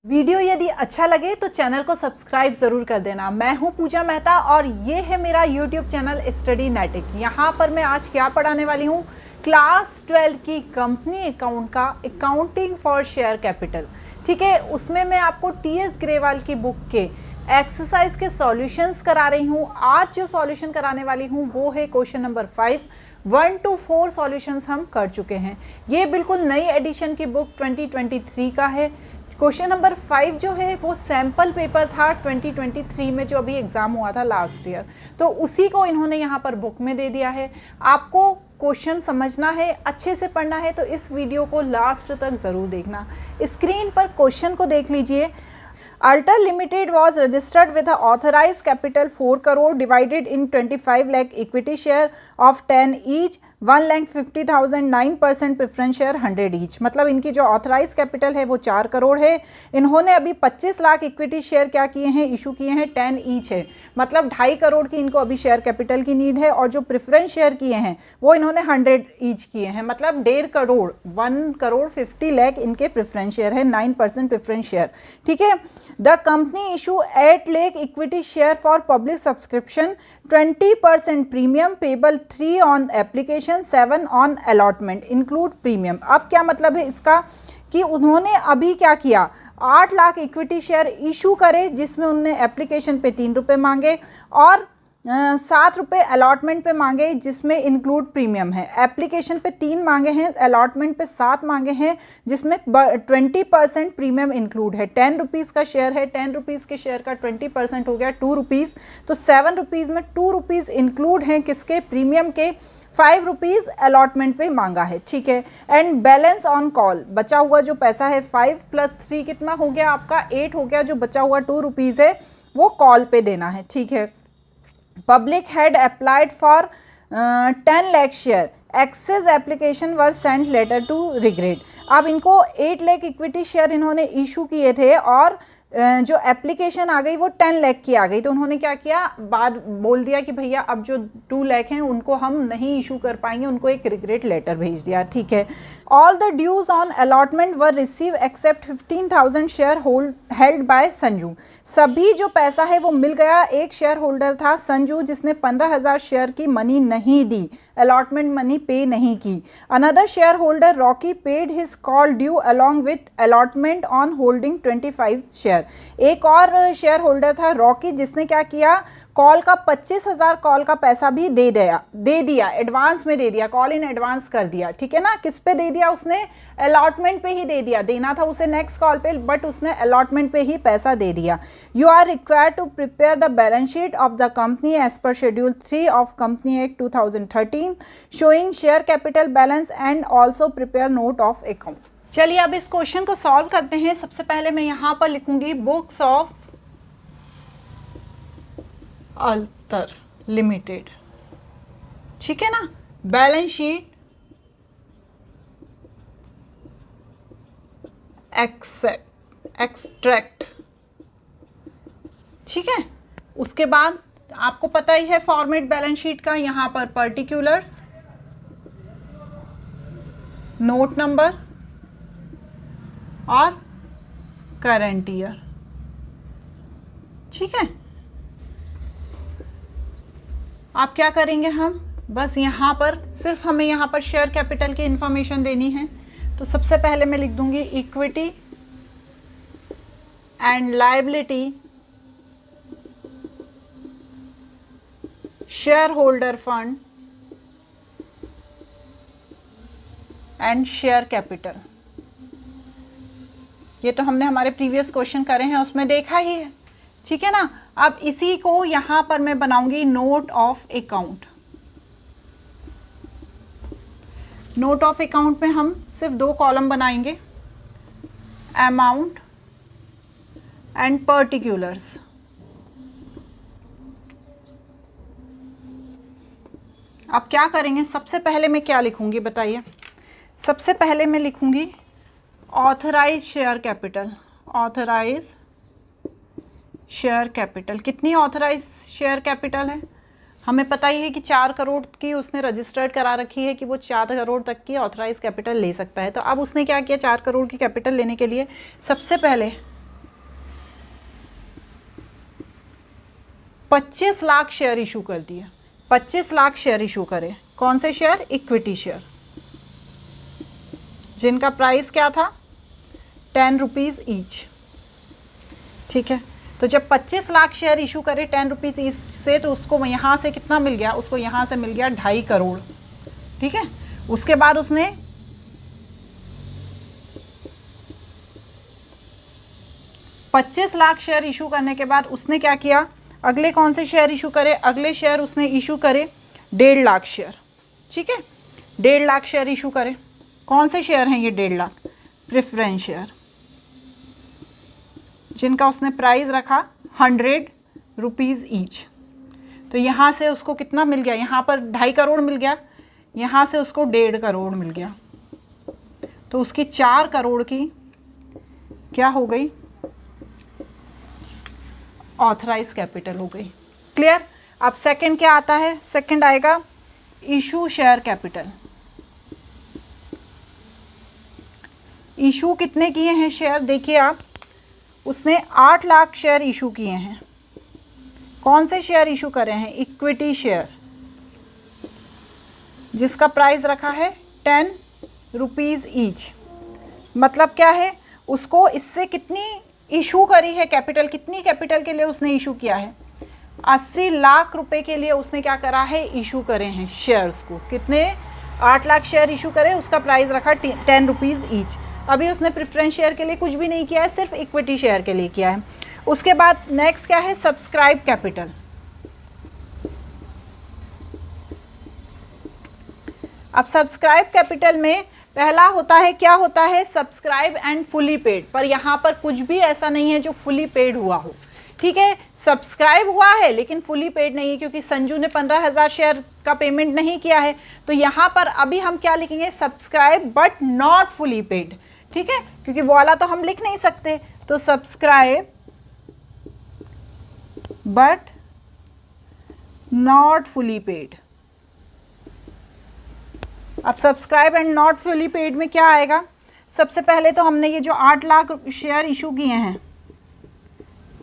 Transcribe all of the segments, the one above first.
Video यदि अच्छा लगे तो चैनल को सब्सक्राइब ज़रूर कर देना। मैं हूं पूजा मेहता और ये है मेरा यूट्यूब चैनल स्टडी नेटिक। यहाँ पर मैं आज क्या पढ़ाने वाली हूँ, क्लास 12 की कंपनी अकाउंट का अकाउंटिंग फॉर शेयर कैपिटल। ठीक है, उसमें मैं आपको टीएस ग्रेवाल की बुक के एक्सरसाइज के सॉल्यूशंस करा रही हूँ। आज जो सॉल्यूशन कराने वाली हूँ वो है क्वेश्चन नंबर 5। 1 to 4 सॉल्यूशंस हम कर चुके हैं। ये बिल्कुल नई एडिशन की बुक 2023 का है। क्वेश्चन नंबर 5 जो है वो सैम्पल पेपर था 2023 में, जो अभी एग्ज़ाम हुआ था लास्ट ईयर, तो उसी को इन्होंने यहाँ पर बुक में दे दिया है। आपको क्वेश्चन समझना है, अच्छे से पढ़ना है, तो इस वीडियो को लास्ट तक ज़रूर देखना। स्क्रीन पर क्वेश्चन को देख लीजिए। Alter Limited was registered with an authorized capital 4 crore divided in 25 lakh equity share of 10 each, 1 lakh 50,000 9% preference share 100 each. मतलब इनकी जो ऑथराइज कैपिटल है वो 4 करोड़ है। इन्होंने अभी 25 लाख इक्विटी शेयर क्या किए हैं, इशू किए हैं, 10 ईच है, मतलब 2.5 करोड़ की इनको अभी शेयर कैपिटल की नीड है। और जो प्रेफरेंस शेयर किए हैं वो इन्होंने 100 ईच किए हैं, मतलब 1.5 करोड़ 1 करोड़ 50 लाख इनके प्रेफरेंस शेयर है, 9% प्रेफरेंस शेयर। ठीक है। The company issue 8 lakh equity share for public subscription, 20% premium payable 3 on application, 7 on allotment, include premium। अब क्या मतलब है इसका कि उन्होंने अभी क्या किया, 8 लाख इक्विटी शेयर इशू करे, जिसमें उन्होंने एप्लीकेशन पे 3 रुपये मांगे और 7 रुपये अलॉटमेंट पे मांगे, जिसमें इंक्लूड प्रीमियम है। एप्लीकेशन पे 3 मांगे हैं, अलॉटमेंट पे 7 मांगे हैं, जिसमें 20% प्रीमियम इंक्लूड है। 10 रुपीज़ का शेयर है, 10 रुपीज़ के शेयर का 20% हो गया 2 रुपीज़, तो 7 रुपीज़ में 2 रुपीज़ इंक्लूड हैं किसके, प्रीमियम के। 5 रुपीज़ अलॉटमेंट पे मांगा है। ठीक है। एंड बैलेंस ऑन कॉल, बचा हुआ जो पैसा है 5 + 3 कितना हो गया आपका, 8 हो गया। जो बचा हुआ 2 रुपीज़ है वो कॉल पे देना है। ठीक है। Public had applied for 10 lakh share. Excess application were sent later to regret। अब इनको 8 लाख इक्विटी शेयर इन्होंने इशू किए थे और जो एप्लीकेशन आ गई वो 10 लाख की आ गई, तो उन्होंने क्या किया, बाद बोल दिया कि भैया अब जो 2 लाख हैं उनको हम नहीं इशू कर पाएंगे, उनको एक रिग्रेट लेटर भेज दिया। ठीक है। All the dues on allotment were received except 15,000 share held by Sanju. सभी जो पैसा है वो मिल गया। एक शेयर होल्डर था संजू, जिसने 15,000 शेयर की मनी नहीं दी, अलॉटमेंट मनी पे नहीं की। Another share holder Rocky paid his call due along with allotment on holding 25 share. एक और शेयर होल्डर था रॉकी, जिसने क्या किया, कॉल का 25,000 कॉल का पैसा भी दे दिया, एडवांस में दे दिया, कॉल इन एडवांस कर दिया। ठीक है ना। किस पे दे दिया उसने, अलॉटमेंट पे ही दे दिया, देना था उसे नेक्स्ट कॉल पे, बट उसने अलॉटमेंट पे ही पैसा दे दिया। You are required to prepare the balance sheet of the company as per schedule 3 of company act 2013 showing share capital balance and also prepare note of account. चलिए अब इस क्वेश्चन को सॉल्व करते हैं। सबसे पहले मैं यहाँ पर लिखूंगी बुक्स ऑफ अल्टर लिमिटेड। ठीक है ना। Balance sheet extract. ठीक है। उसके बाद आपको पता ही है फॉर्मेट बैलेंस शीट का, यहाँ पर पर्टिकुलर्स, नोट नंबर और करंट ईयर। ठीक है। आप क्या करेंगे, हम बस यहाँ पर सिर्फ हमें यहाँ पर शेयर कैपिटल की इंफॉर्मेशन देनी है। तो सबसे पहले मैं लिख दूंगी equity and liability share holder fund and share capital. ये तो हमने हमारे प्रीवियस क्वेश्चन करे हैं, उसमें देखा ही है। ठीक है ना। अब इसी को यहां पर मैं बनाऊंगी note of account. Note of account में हम सिर्फ 2 कॉलम बनाएंगे, अमाउंट एंड पर्टिकुलर्स। अब क्या करेंगे, सबसे पहले मैं क्या लिखूंगी बताइए। सबसे पहले मैं लिखूंगी authorise share capital. Authorise share capital, कितनी ऑथराइज शेयर कैपिटल है, हमें पता ही है कि 4 करोड़ की उसने रजिस्टर्ड करा रखी है कि वो 4 करोड़ तक की ऑथराइज कैपिटल ले सकता है। तो अब उसने क्या किया, 4 करोड़ की कैपिटल लेने के लिए सबसे पहले 25 लाख शेयर इशू कर दिए, 25 लाख शेयर इशू करे। कौन से शेयर? इक्विटी शेयर, जिनका प्राइस क्या था? 10 रुपीज़ ईच। ठीक है, तो जब 25 लाख शेयर इशू करे 10 रुपीज़ ईच से, तो उसको यहाँ से कितना मिल गया? उसको यहाँ से मिल गया 2.5 करोड़। ठीक है, उसके बाद उसने 25 लाख शेयर इशू करने के बाद उसने क्या किया? अगले कौन से शेयर इशू करे? अगले शेयर उसने इशू करे 1.5 लाख शेयर। ठीक है, 1.5 लाख शेयर इशू करे। कौन से शेयर हैं ये 1.5 लाख? प्रेफरेंस शेयर, जिनका उसने प्राइस रखा 100 रुपीज़ ईच। तो यहाँ से उसको कितना मिल गया? यहाँ पर 2.5 करोड़ मिल गया, यहाँ से उसको 1.5 करोड़ मिल गया। तो उसकी 4 करोड़ की क्या हो गई? ऑथराइज कैपिटल हो गई। क्लियर? अब सेकंड क्या आता है? सेकंड आएगा इशू शेयर कैपिटल। इशू कितने किए हैं शेयर? देखिए आप, उसने 8 लाख शेयर इशू किए हैं। कौन से शेयर इशू करे हैं? इक्विटी शेयर, जिसका प्राइस रखा है 10 रुपीज़ ईच। मतलब क्या है? उसको इससे कितनी इशू करी है कैपिटल? कितनी कैपिटल के लिए उसने इशू किया है? 80 लाख रुपए के लिए उसने क्या करा है? इशू करे हैं शेयर्स को। कितने? 8 लाख शेयर इशू करे, उसका प्राइस रखा 10 रुपीज़ ईच। अभी उसने प्रेफरेंस शेयर के लिए कुछ भी नहीं किया है, सिर्फ इक्विटी शेयर के लिए किया है। उसके बाद नेक्स्ट क्या है? Subscribe capital. अब सब्सक्राइब कैपिटल में पहला होता है, क्या होता है? Subscribe and fully paid. पर यहाँ पर कुछ भी ऐसा नहीं है जो फुली पेड हुआ हो। ठीक है, सब्सक्राइब हुआ है लेकिन फुली पेड नहीं है, क्योंकि संजू ने 15,000 शेयर का पेमेंट नहीं किया है। तो यहाँ पर अभी हम क्या लिखेंगे? Subscribe but not fully paid. ठीक है, क्योंकि वो वाला तो हम लिख नहीं सकते। तो subscribe but not fully paid. अब subscribe and not fully paid में क्या आएगा? सबसे पहले तो हमने ये जो 8 लाख शेयर इशू किए हैं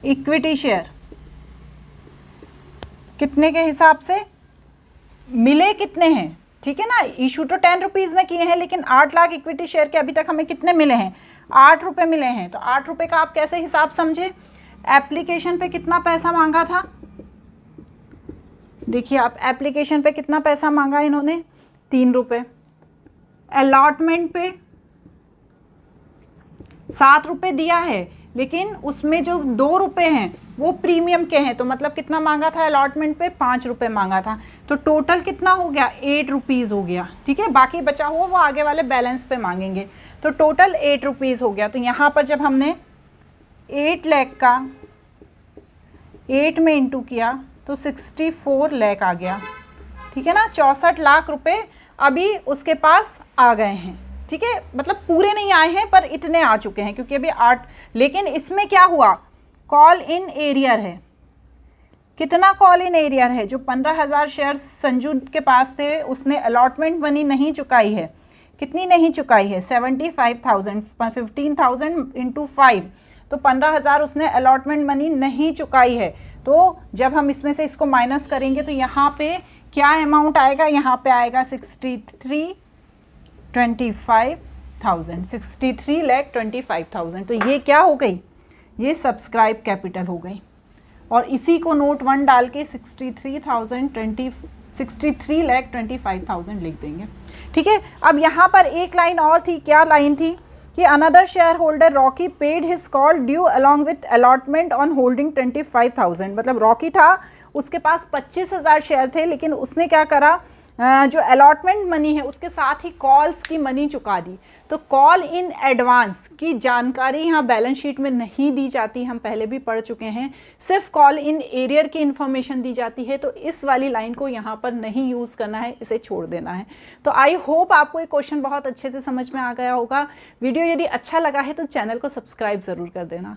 इक्विटी शेयर, कितने के हिसाब से मिले? कितने हैं? ठीक है ना, इशू तो 10 रुपीज़ में किए हैं, लेकिन 8 लाख इक्विटी शेयर के अभी तक हमें कितने मिले हैं? 8 रुपये मिले हैं। तो 8 रुपये का आप कैसे हिसाब समझे? एप्लीकेशन पे कितना पैसा मांगा था? देखिए आप, एप्लीकेशन पे कितना पैसा मांगा इन्होंने? 3 रुपये। अलॉटमेंट पे 7 रुपये दिया है, लेकिन उसमें जो 2 रुपये हैं वो प्रीमियम के हैं। तो मतलब कितना मांगा था अलॉटमेंट पे? 5 रुपये मांगा था। तो टोटल कितना हो गया? 8 रुपीज़ हो गया। ठीक है, बाकी बचा हुआ वो आगे वाले बैलेंस पे मांगेंगे। तो टोटल 8 रुपीज़ हो गया। तो यहाँ पर जब हमने 8 लाख का 8 में इंटू किया तो 64 लाख आ गया। ठीक है ना, 64 लाख रुपए अभी उसके पास आ गए हैं। ठीक है, मतलब पूरे नहीं आए हैं पर इतने आ चुके हैं, क्योंकि अभी 8। लेकिन इसमें क्या हुआ? कॉल इन एरियर है। कितना कॉल इन एरियर है? जो 15,000 शेयर संजू के पास थे, उसने अलॉटमेंट मनी नहीं चुकाई है। कितनी नहीं चुकाई है? 75,000। 15,000 इंटू 5, तो 15,000 उसने अलॉटमेंट मनी नहीं चुकाई है। तो जब हम इसमें से इसको माइनस करेंगे तो यहाँ पे क्या अमाउंट आएगा? यहाँ पे आएगा 63,25,000। तो ये क्या हो गई? ये सब्सक्राइब कैपिटल हो गई। और इसी को नोट 1 डाल के 63,25,000 लिख देंगे। ठीक है, अब यहाँ पर एक लाइन और थी। क्या लाइन थी? कि another share holder Rocky paid his call due along with allotment on holding 25,000। मतलब रॉकी था, उसके पास 25,000 शेयर थे, लेकिन उसने क्या करा? जो अलॉटमेंट मनी है उसके साथ ही कॉल्स की मनी चुका दी। तो कॉल इन एडवांस की जानकारी यहाँ बैलेंस शीट में नहीं दी जाती, हम पहले भी पढ़ चुके हैं। सिर्फ कॉल इन एरियर की इन्फॉर्मेशन दी जाती है। तो इस वाली लाइन को यहाँ पर नहीं यूज़ करना है, इसे छोड़ देना है। तो आई होप आपको ये क्वेश्चन बहुत अच्छे से समझ में आ गया होगा। वीडियो यदि अच्छा लगा है तो चैनल को सब्सक्राइब ज़रूर कर देना।